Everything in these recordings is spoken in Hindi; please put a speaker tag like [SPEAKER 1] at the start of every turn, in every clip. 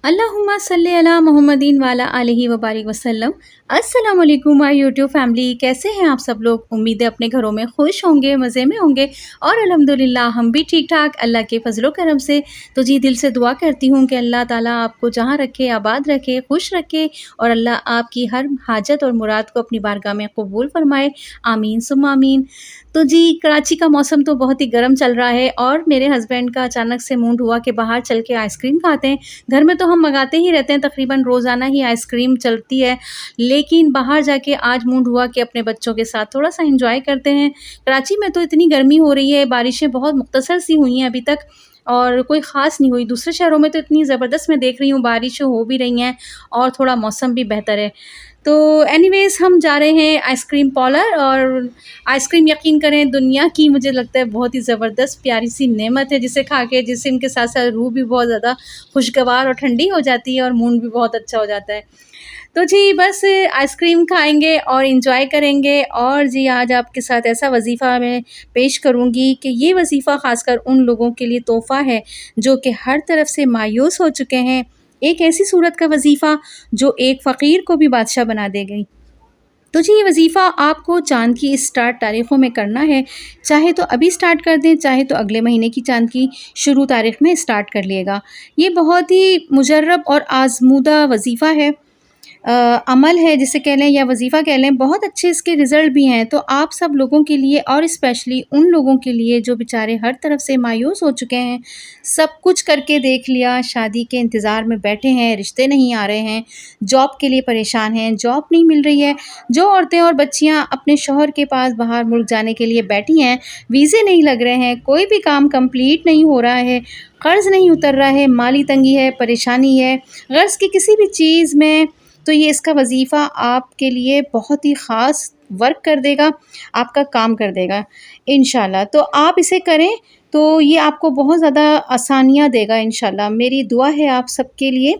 [SPEAKER 1] अल्लाहुम्मा सल्ली अला मोहम्मदीन वाला आलिहि व बारिक वसल्लम। अस्सलाम वालेकुम माय यूट्यूब फैमिली, कैसे हैं आप सब लोग। उम्मीद है अपने घरों में खुश होंगे, मज़े में होंगे और अल्हम्दुलिल्लाह हम भी ठीक ठाक अल्लाह के फजलो करम से। तो जी दिल से दुआ करती हूँ कि अल्लाह ताला आपको जहाँ रखे आबाद रखे, खुश रखे और अल्लाह आपकी हर हाजत और मुराद को अपनी बारगाह में कबूल फरमाए। आमीन सुम्मा आमीन। तो जी कराची का मौसम तो बहुत ही गर्म चल रहा है और मेरे हस्बैंड का अचानक से मूड हुआ कि बाहर चल के आइसक्रीम खाते हैं। घर में तो हम मंगाते ही रहते हैं, तकरीबन रोज़ाना ही आइसक्रीम चलती है, लेकिन बाहर जाके आज मूड हुआ कि अपने बच्चों के साथ थोड़ा-सा एंजॉय करते हैं। कराची में तो इतनी गर्मी हो रही है, बारिशें बहुत मुख्तसर सी हुई हैं अभी तक और कोई ख़ास नहीं हुई। दूसरे शहरों में तो इतनी ज़बरदस्त मैं देख रही हूँ, बारिशें हो भी रही हैं और थोड़ा मौसम भी बेहतर है। तो एनीवेज़ हम जा रहे हैं आइसक्रीम पार्लर और आइसक्रीम यकीन करें दुनिया की मुझे लगता है बहुत ही ज़बरदस्त प्यारी सी नेमत है, जिसे खा के जिस्म के साथ-साथ रूह भी बहुत ज़्यादा खुशगवार और ठंडी हो जाती है और मूड भी बहुत अच्छा हो जाता है। तो जी बस आइसक्रीम खाएँगे और एंजॉय करेंगे और जी आज आपके साथ ऐसा वज़ीफ़ा मैं पेश करूँगी कि ये वज़ीफ़ा ख़ासकर उन लोगों के लिए तोहफ़ा है जो कि हर तरफ से मायूस हो चुके हैं। एक ऐसी सूरत का वज़ीफ़ा जो एक फ़कीर को भी बादशाह बना देगी। तो जी ये वज़ीफ़ा आपको चाँद की इस स्टार्ट तारीख़ों में करना है, चाहे तो अभी स्टार्ट कर दें, चाहे तो अगले महीने की चाँद की शुरू तारीख़ में स्टार्ट कर लिएगा। ये बहुत ही मुजर्रब और आज़मूदा वज़ीफ़ा है, अमल है जिसे कह लें या वज़ीफ़ा कह लें। बहुत अच्छे इसके रिज़ल्ट भी हैं, तो आप सब लोगों के लिए और स्पेशली उन लोगों के लिए जो बेचारे हर तरफ से मायूस हो चुके हैं, सब कुछ करके देख लिया, शादी के इंतज़ार में बैठे हैं, रिश्ते नहीं आ रहे हैं, जॉब के लिए परेशान हैं, जॉब नहीं मिल रही है। जो औरतें और बच्चियाँ अपने शौहर के पास बाहर मुल्क जाने के लिए बैठी हैं, वीज़े नहीं लग रहे हैं, कोई भी काम कंप्लीट नहीं हो रहा है, कर्ज़ नहीं उतर रहा है, माली तंगी है, परेशानी है, गर्ज़ की किसी भी चीज़ में, तो ये इसका वज़ीफ़ा आपके लिए बहुत ही ख़ास वर्क कर देगा, आपका काम कर देगा इंशाल्लाह। तो आप इसे करें तो ये आपको बहुत ज़्यादा आसानियाँ देगा इंशाल्लाह। मेरी दुआ है आप सबके लिए।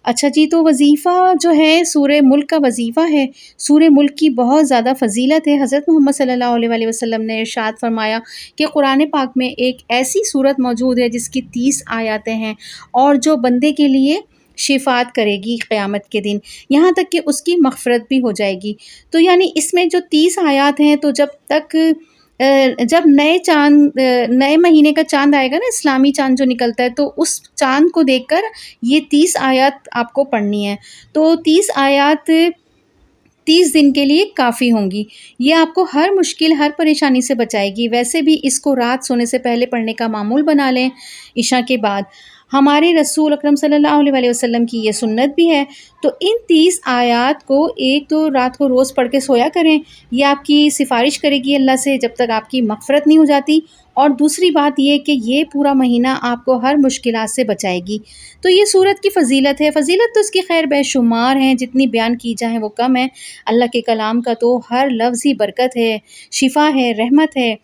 [SPEAKER 1] अच्छा जी, तो वज़ीफ़ा जो है सूरे मुल्क का वज़ीफ़ा है। सूरे मुल्क की बहुत ज़्यादा फ़ज़ीलत है। हज़रत मोहम्मद सल्लल्लाहु अलैहि वसल्लम ने इरशाद फ़रमाया कि कुरान पाक में एक ऐसी सूरत मौजूद है जिसकी 30 आयतें हैं और जो बंदे के लिए शिफ़ात करेगी क़यामत के दिन, यहाँ तक कि उसकी मग़फ़िरत भी हो जाएगी। तो यानी इसमें जो 30 आयत हैं, तो जब तक जब नए महीने का चाँद आएगा ना, इस्लामी चाँद जो निकलता है, तो उस चाँद को देखकर ये 30 आयत आपको पढ़नी है। तो 30 आयत 30 दिन के लिए काफ़ी होंगी। ये आपको हर मुश्किल, हर परेशानी से बचाएगी। वैसे भी इसको रात सोने से पहले पढ़ने का मामूल बना लें, इशा के बाद। हमारे रसूल अकरम सल्लल्लाहु अलैहि वसल्लम की ये सुन्नत भी है। तो इन 30 आयात को एक तो रात को रोज़ पढ़ के सोया करें। ये आपकी सिफ़ारिश करेगी अल्लाह से जब तक आपकी मग़फ़िरत नहीं हो जाती। और दूसरी बात ये कि ये पूरा महीना आपको हर मुश्किलात से बचाएगी। तो ये सूरत की फ़ज़ीलत है। फ़ज़ीलत तो इसकी ख़ैर बेशुमार हैं, जितनी बयान की जाए वो कम है। अल्लाह के कलाम का तो हर लफ्ज़ ही बरकत है, शिफ़ा है, रहमत है।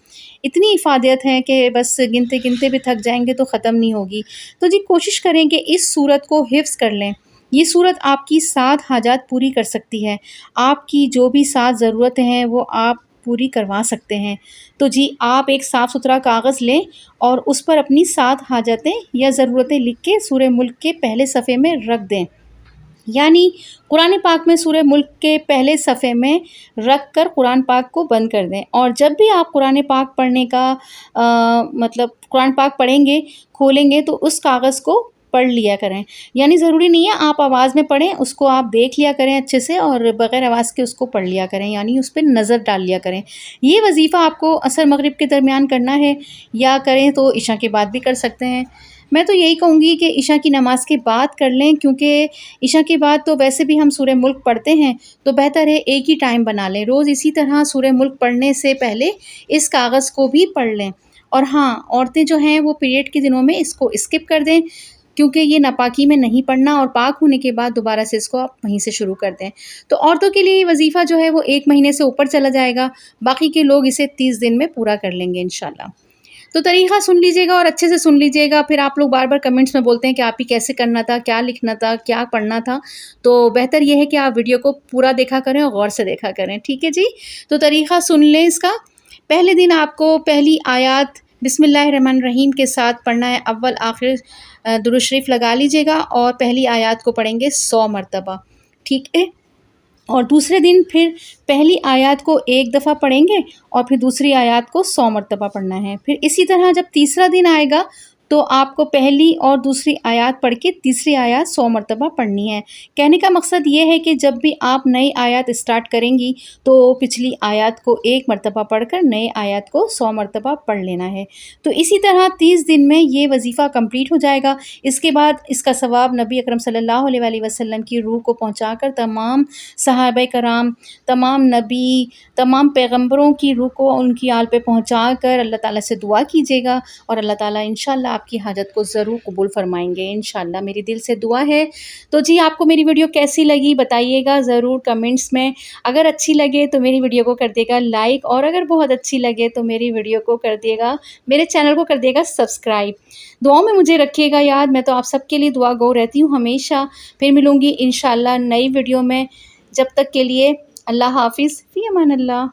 [SPEAKER 1] इतनी इफ़ादत है कि बस गिनते-गिनते भी थक जाएँगे तो ख़त्म नहीं होगी। तो जी कोशिश करें कि इस सूरत को हिफ़्ज़ कर लें। ये सूरत आपकी 7 हाजात पूरी कर सकती है। आपकी जो भी 7 ज़रूरतें हैं वो आप पूरी करवा सकते हैं। तो जी आप एक साफ़-सुथरा कागज़ लें और उस पर अपनी 7 हाजतें या ज़रूरतें लिख के सूरे मुल्क के पहले सफ़े में रख दें। यानी कुरान पाक में सूरह मुल्क के पहले सफ़े में रख कर कुरान पाक को बंद कर दें। और जब भी आप कुरान पाक पढ़ने का मतलब कुरान पाक पढ़ेंगे, खोलेंगे तो उस कागज़ को पढ़ लिया करें। यानी ज़रूरी नहीं है आप आवाज़ में पढ़ें, उसको आप देख लिया करें अच्छे से और बग़ैर आवाज़ के उसको पढ़ लिया करें, यानी उस पे नज़र डाल लिया करें। ये वज़ीफ़ा आपको असर मग़रिब के दरमियान करना है या करें तो इशा के बाद भी कर सकते हैं। मैं तो यही कहूँगी कि इशा की नमाज़ के बाद कर लें, क्योंकि इशा के बाद तो वैसे भी हम सूरह मुल्क पढ़ते हैं, तो बेहतर है एक ही टाइम बना लें। रोज़ इसी तरह सूरह मुल्क पढ़ने से पहले इस कागज़ को भी पढ़ लें। और हाँ, औरतें जो हैं वो पीरियड के दिनों में इसको स्किप कर दें, क्योंकि ये नापाकी में नहीं पढ़ना और पाक होने के बाद दोबारा से इसको आप वहीं से शुरू कर दें। तो औरतों के लिए ये वज़ीफ़ा जो है वो 1 महीने से ऊपर चला जाएगा, बाकी के लोग इसे 30 दिन में पूरा कर लेंगे इंशाल्लाह। तो तरीक़ा सुन लीजिएगा और अच्छे से सुन लीजिएगा। फिर आप लोग बार-बार कमेंट्स में बोलते हैं कि आप ही कैसे करना था, क्या लिखना था, क्या पढ़ना था। तो बेहतर ये है कि आप वीडियो को पूरा देखा करें और गौर से देखा करें, ठीक है जी? तो तरीक़ा सुन लें इसका। पहले दिन आपको पहली आयत बिस्मिल्लाहिर्रहमानिर्रहीम के साथ पढ़ना है। अव्वल आखिर दुरूद शरीफ लगा लीजिएगा और पहली आयत को पढ़ेंगे 100 मरतबा, ठीक है। और दूसरे दिन फिर पहली आयत को एक दफ़ा पढ़ेंगे और फिर दूसरी आयत को 100 मरतबा पढ़ना है। फिर इसी तरह जब तीसरा दिन आएगा तो आपको पहली और दूसरी आयत पढ़ के तीसरी आयत 100 मरतबा पढ़नी है। कहने का मकसद ये है कि जब भी आप नई आयत स्टार्ट करेंगी तो पिछली आयत को एक मरतबा पढ़कर नए आयत को 100 मरतबा पढ़ लेना है। तो इसी तरह 30 दिन में ये वजीफ़ा कंप्लीट हो जाएगा। इसके बाद इसका सवाब नबी अकरम सल्लल्लाहु अलैहि वसल्लम की रूह को पहुँचाकर तमाम सहाबाए कराम, तमाम नबी, तमाम पैगम्बरों की रूह को उनकी आल पे पहुँचा कर अल्लाह ताला से दुआ कीजिएगा और अल्लाह ताला इंशाअल्लाह आपकी हाजत को ज़रूर कबूल फ़रमाएँगे इंशाअल्लाह, मेरी दिल से दुआ है। तो जी आपको मेरी वीडियो कैसी लगी बताइएगा ज़रूर कमेंट्स में। अगर अच्छी लगे तो मेरी वीडियो को कर दिएगा लाइक और अगर बहुत अच्छी लगे तो मेरी वीडियो को कर दिएगा, मेरे चैनल को कर दिएगा सब्सक्राइब। दुआओं में मुझे रखिएगा याद, मैं तो आप सबके लिए दुआ गो रहती हूँ हमेशा। फिर मिलूँगी इंशाअल्लाह नई वीडियो में, जब तक के लिए अल्लाह हाफ़िज़, फ़ी अमान अल्लाह।